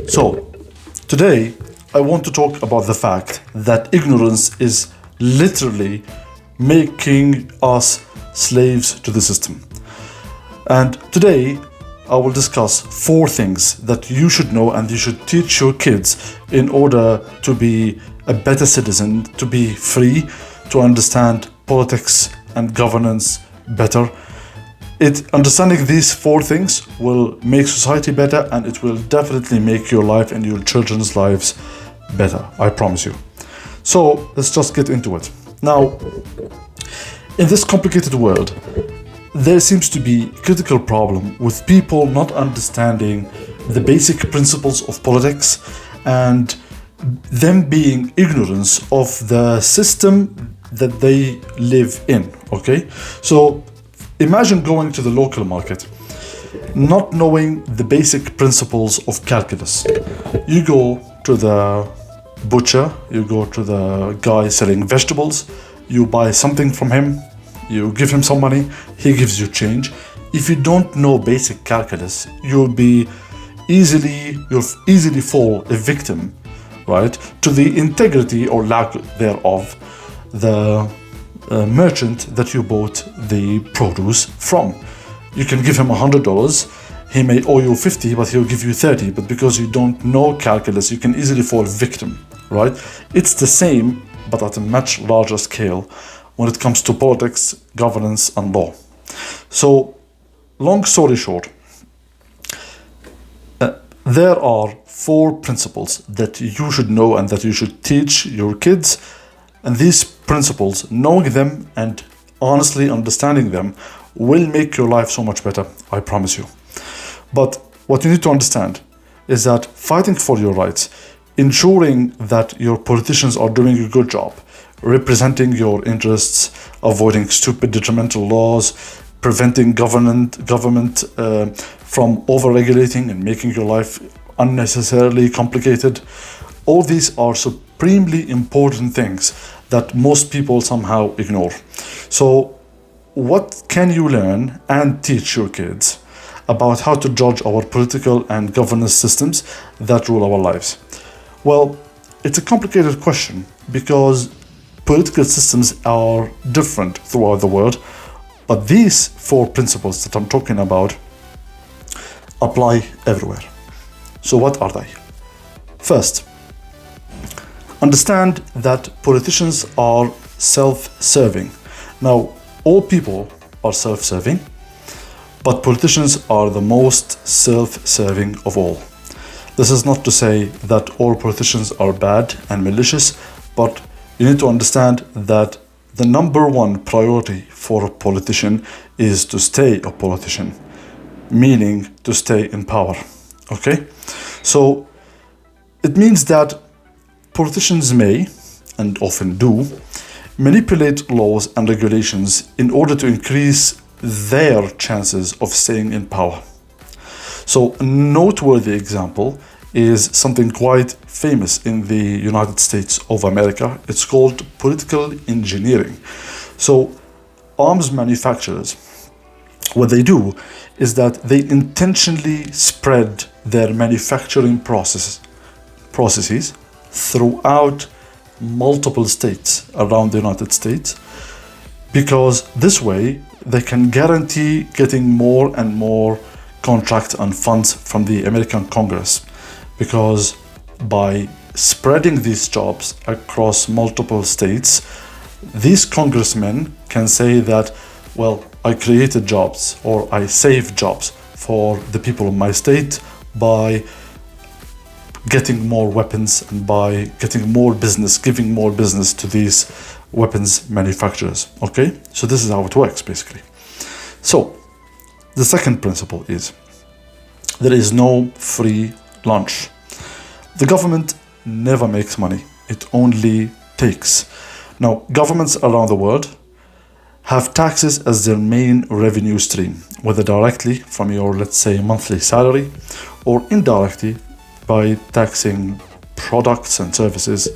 So, today I want to talk about the fact that ignorance is literally making us slaves to the system. And today I will discuss 4 things that you should know and you should teach your kids in order to be a better citizen, to be free, to understand politics and governance better. Understanding these 4 things will make society better, and it will definitely make your life and your children's lives better. I promise you. So let's just get into it. Now, in this complicated world, there seems to be a critical problem with people not understanding the basic principles of politics and them being ignorance of the system that they live in. Okay, so imagine going to the local market, not knowing the basic principles of calculus. You go to the butcher, you go to the guy selling vegetables, you buy something from him, you give him some money, he gives you change. If you don't know basic calculus, you'll easily fall a victim, right, to the integrity or lack thereof the merchant that you bought the produce from. You can give him $100, he may owe you 50, but he'll give you 30. But because you don't know calculus, you can easily fall victim, right? It's the same, but at a much larger scale when it comes to politics, governance, and law. So, long story short, there are 4 principles that you should know and that you should teach your kids. And these principles, knowing them and honestly understanding them, will make your life so much better, I promise you. But what you need to understand is that fighting for your rights, ensuring that your politicians are doing a good job, representing your interests, avoiding stupid detrimental laws, preventing government from over-regulating and making your life unnecessarily complicated. All these are supremely important things that most people somehow ignore. So what can you learn and teach your kids about how to judge our political and governance systems that rule our lives? Well, it's a complicated question because political systems are different throughout the world, but these 4 principles that I'm talking about apply everywhere. So what are they? First, understand that politicians are self-serving. Now, all people are self-serving, but politicians are the most self-serving of all. This is not to say that all politicians are bad and malicious, but you need to understand that the number 1 priority for a politician is to stay a politician, meaning to stay in power. Okay? So it means that politicians may, and often do, manipulate laws and regulations in order to increase their chances of staying in power. So a noteworthy example is something quite famous in the United States of America. It's called political engineering. So arms manufacturers, what they do is that they intentionally spread their manufacturing processes throughout multiple states around the United States, because this way they can guarantee getting more and more contracts and funds from the American Congress, because by spreading these jobs across multiple states, these congressmen can say that, well, I created jobs or I saved jobs for the people of my state by getting more weapons and by getting more business, giving more business to these weapons manufacturers. Okay, so this is how it works basically. So the second principle is there is no free lunch. The government never makes money, it only takes. Now, governments around the world have taxes as their main revenue stream, whether directly from your, let's say, monthly salary, or indirectly by taxing products and services.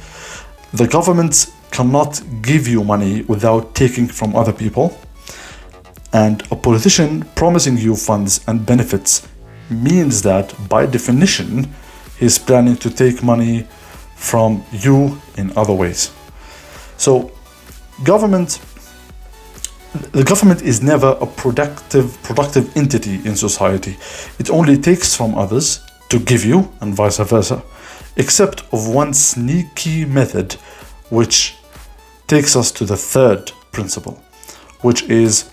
The governments cannot give you money without taking from other people, and a politician promising you funds and benefits means that, by definition, He's planning to take money from you in other ways. So the government is never a productive entity in society. It only takes from others to give you, and vice versa, except of one sneaky method, which takes us to the third principle, which is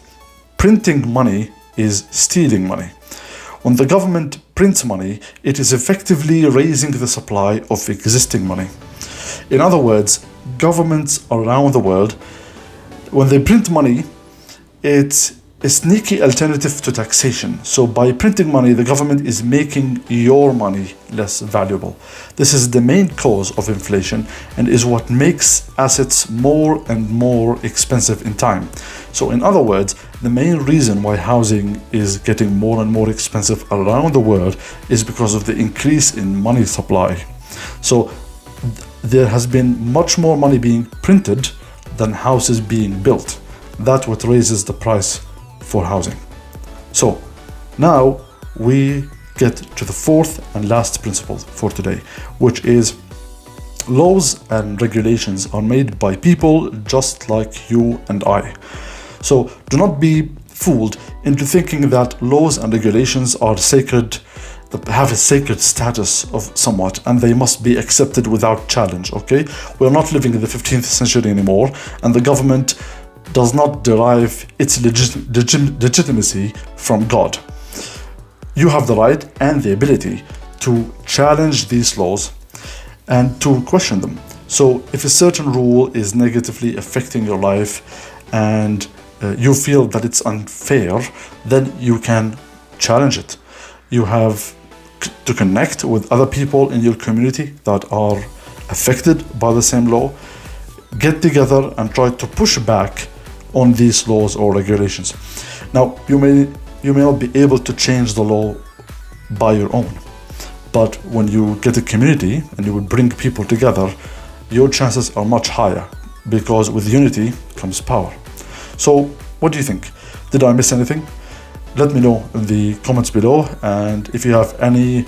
printing money is stealing money. When the government prints money, it is effectively raising the supply of existing money. In other words, governments around the world, when they print money, it's a sneaky alternative to taxation. So by printing money, the government is making your money less valuable. This is the main cause of inflation and is what makes assets more and more expensive in time. So in other words, the main reason why housing is getting more and more expensive around the world is because of the increase in money supply. So there has been much more money being printed than houses being built. That's what raises the price for housing. So now we get to the fourth and last principle for today, which is laws and regulations are made by people just like you and I. So do not be fooled into thinking that laws and regulations are sacred, that have a sacred status of somewhat, and they must be accepted without challenge, okay? We're not living in the 15th century anymore, and the government does not derive its legitimacy from God. You have the right and the ability to challenge these laws and to question them. So if a certain rule is negatively affecting your life and you feel that it's unfair, then you can challenge it. You have to connect with other people in your community that are affected by the same law, get together and try to push back on these laws or regulations. Now, you may not be able to change the law by your own, but when you get a community and you would bring people together, your chances are much higher, because with unity comes power. So what do you think? Did I miss anything? Let me know in the comments below, and if you have any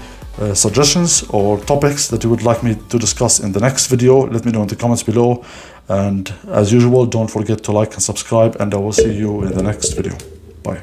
suggestions or topics that you would like me to discuss in the next video, let me know in the comments below. And as usual, don't forget to like and subscribe, and I will see you in the next video. Bye.